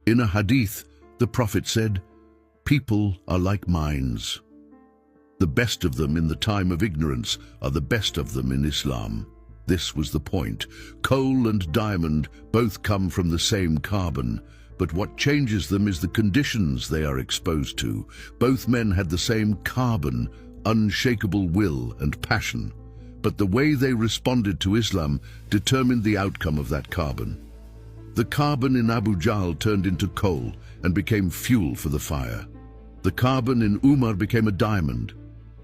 In a hadith, the Prophet said, "People are like mines. The best of them in the time of ignorance are the best of them in Islam." This was the point. Coal and diamond both come from the same carbon, but what changes them is the conditions they are exposed to. Both men had the same carbon, unshakable will and passion, but the way they responded to Islam determined the outcome of that carbon. The carbon in Abu Jahl turned into coal and became fuel for the fire. The carbon in Umar became a diamond,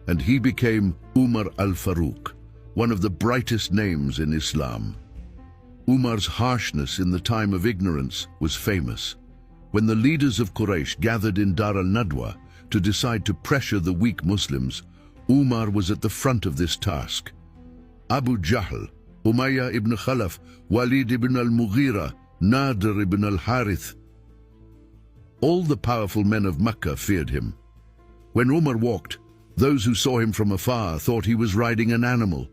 and he became Umar al-Faruq, one of the brightest names in Islam. Umar's harshness in the time of ignorance was famous. When the leaders of Quraysh gathered in Dar al-Nadwa to decide to pressure the weak Muslims, Umar was at the front of this task. Abu Jahl, Umayyah ibn Khalaf, Walid ibn al-Mughira, Nadir ibn al-Harith, all the powerful men of Mecca feared him. When Umar walked, those who saw him from afar thought he was riding an animal.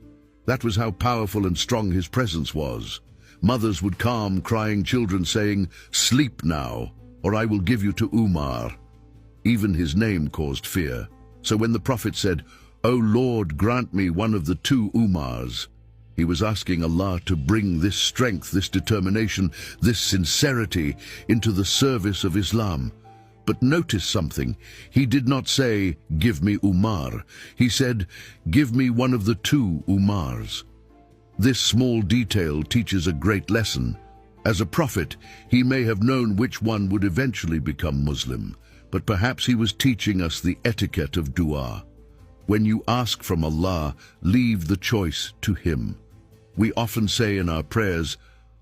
That was how powerful and strong his presence was. Mothers would calm crying children, saying, "Sleep now, or I will give you to Umar." Even his name caused fear. So when the Prophet said, "O Lord, grant me one of the two Umars," he was asking Allah to bring this strength, this determination, this sincerity into the service of Islam. But notice something. He did not say, "Give me Umar." He said, "Give me one of the two Umars." This small detail teaches a great lesson. As a prophet, he may have known which one would eventually become Muslim, but perhaps he was teaching us the etiquette of dua. When you ask from Allah, leave the choice to Him. We often say in our prayers,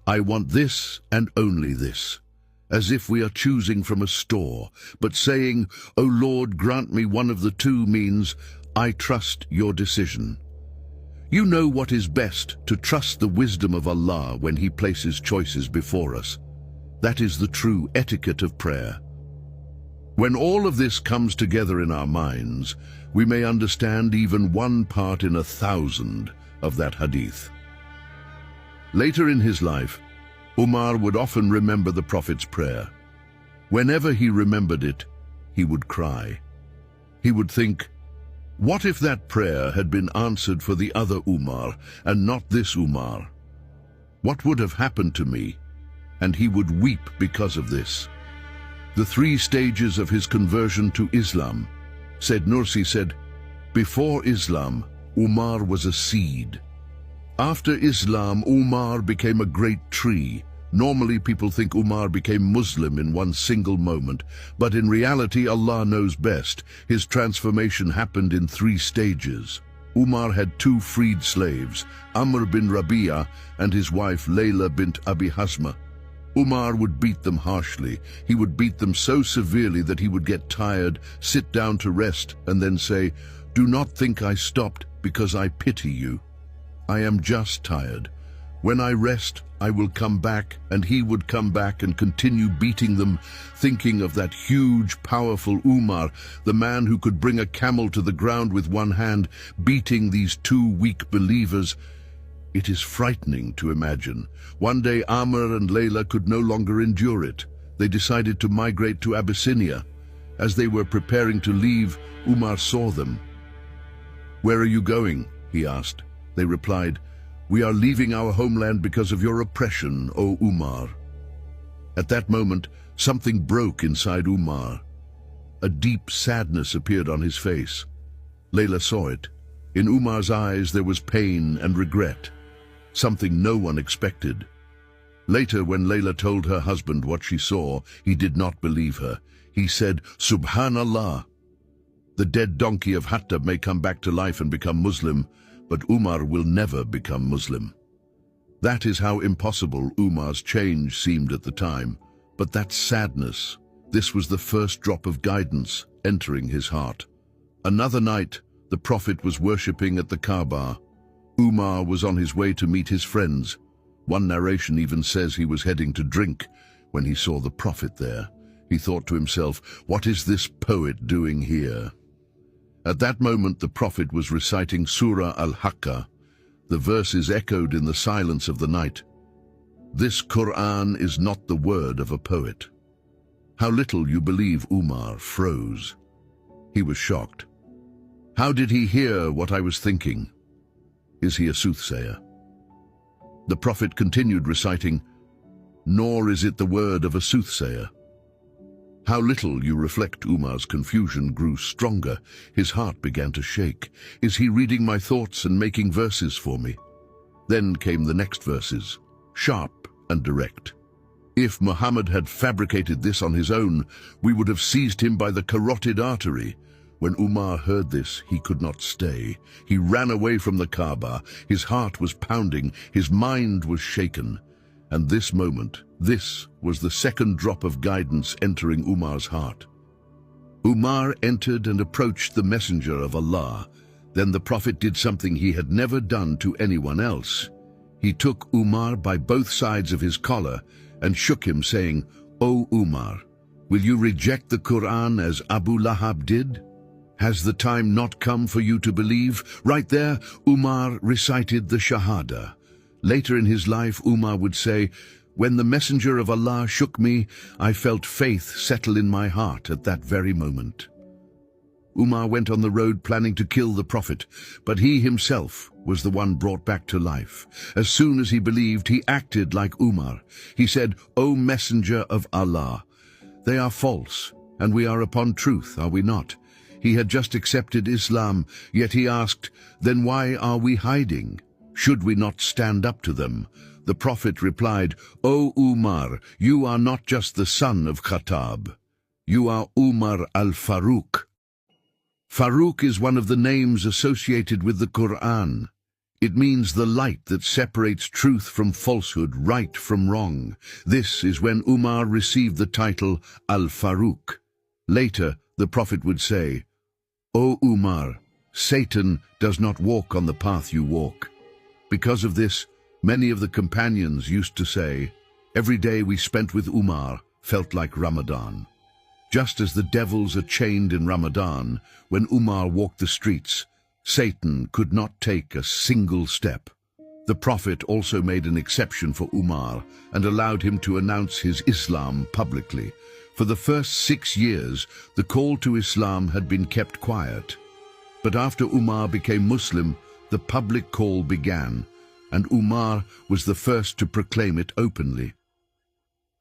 "I want this and only this," as if we are choosing from a store, but saying, "O Lord, grant me one of the two" means, "I trust your decision." You know what is best, to trust the wisdom of Allah when He places choices before us. That is the true etiquette of prayer. When all of this comes together in our minds, we may understand even one part in 1,000 of that hadith. Later in his life, Umar would often remember the Prophet's prayer. Whenever he remembered it, he would cry. He would think, what if that prayer had been answered for the other Umar and not this Umar? What would have happened to me? And he would weep because of this. The 3 stages of his conversion to Islam. Said Nursi said, before Islam, Umar was a seed. After Islam, Umar became a great tree. Normally people think Umar became Muslim in one single moment, but in reality Allah knows best. His transformation happened in 3 stages. Umar had 2 freed slaves, Amr bin Rabi'a and his wife Layla bint Abi Hasma. Umar would beat them harshly. He would beat them so severely that he would get tired, sit down to rest, and then say, "Do not think I stopped because I pity you. I am just tired. When I rest, I will come back," and he would come back and continue beating them, thinking of that huge, powerful Umar, the man who could bring a camel to the ground with one hand, beating these 2 weak believers. It is frightening to imagine. One day Amr and Layla could no longer endure it. They decided to migrate to Abyssinia. As they were preparing to leave, Umar saw them. "Where are you going?" he asked. They replied, "We are leaving our homeland because of your oppression, O Umar." At that moment, something broke inside Umar. A deep sadness appeared on his face. Layla saw it. In Umar's eyes there was pain and regret, something no one expected. Later, when Layla told her husband what she saw, he did not believe her. He said, "Subhanallah. The dead donkey of Hattab may come back to life and become Muslim, but Umar will never become Muslim." That is how impossible Umar's change seemed at the time. But that sadness, this was the first drop of guidance entering his heart. Another night, the Prophet was worshipping at the Kaaba. Umar was on his way to meet his friends. One narration even says he was heading to drink when he saw the Prophet there. He thought to himself, "What is this poet doing here?" At that moment, the Prophet was reciting Surah Al-Haqqah. The verses echoed in the silence of the night. This Quran is not the word of a poet. How little you believe. Umar froze. He was shocked. How did he hear what I was thinking? Is he a soothsayer? The Prophet continued reciting, "Nor is it the word of a soothsayer." How little you reflect. Umar's confusion grew stronger. His heart began to shake. Is he reading my thoughts and making verses for me? Then came the next verses, sharp and direct. If Muhammad had fabricated this on his own, we would have seized him by the carotid artery. When Umar heard this, he could not stay. He ran away from the Kaaba. His heart was pounding. His mind was shaken. And this moment, this was the second drop of guidance entering Umar's heart. Umar entered and approached the Messenger of Allah. Then the Prophet did something he had never done to anyone else. He took Umar by both sides of his collar and shook him, saying, "O Umar, will you reject the Quran as Abu Lahab did? Has the time not come for you to believe?" Right there, Umar recited the Shahada. Later in his life, Umar would say, "When the Messenger of Allah shook me, I felt faith settle in my heart at that very moment." Umar went on the road planning to kill the Prophet, but he himself was the one brought back to life. As soon as he believed, he acted like Umar. He said, "O Messenger of Allah, they are false, and we are upon truth, are we not?" He had just accepted Islam, yet he asked, "Then why are we hiding? Should we not stand up to them?" The Prophet replied, "O Umar, you are not just the son of Khattab. You are Umar al-Faruq." Faruq is one of the names associated with the Quran. It means the light that separates truth from falsehood, right from wrong. This is when Umar received the title al-Faruq. Later, the Prophet would say, "O Umar, Satan does not walk on the path you walk." Because of this, many of the companions used to say, "Every day we spent with Umar felt like Ramadan." Just as the devils are chained in Ramadan, when Umar walked the streets, Satan could not take a single step. The Prophet also made an exception for Umar and allowed him to announce his Islam publicly. For the first 6 years, the call to Islam had been kept quiet. But after Umar became Muslim, the public call began, and Umar was the first to proclaim it openly.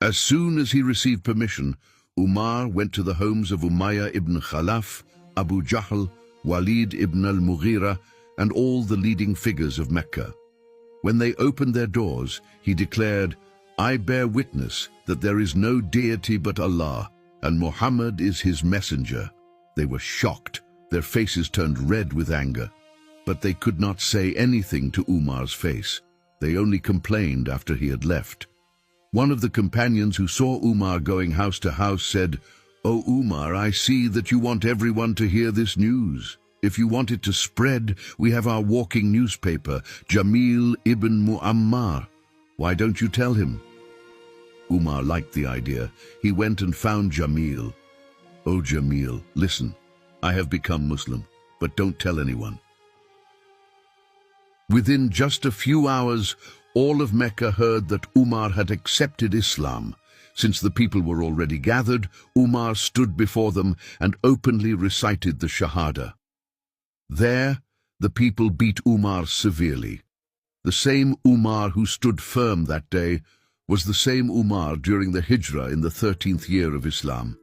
As soon as he received permission, Umar went to the homes of Umayyah ibn Khalaf, Abu Jahl, Walid ibn al-Mughira, and all the leading figures of Mecca. When they opened their doors, he declared, "I bear witness that there is no deity but Allah, and Muhammad is his messenger." They were shocked. Their faces turned red with anger. But they could not say anything to Umar's face. They only complained after he had left. One of the companions who saw Umar going house to house said, "O Umar, I see that you want everyone to hear this news. If you want it to spread, we have our walking newspaper, Jamil ibn Muammar. Why don't you tell him?" Umar liked the idea. He went and found Jamil. "O Jamil, listen, I have become Muslim, but don't tell anyone." Within just a few hours, all of Mecca heard that Umar had accepted Islam. Since the people were already gathered, Umar stood before them and openly recited the Shahada. There, the people beat Umar severely. The same Umar who stood firm that day was the same Umar during the Hijrah in the 13th year of Islam.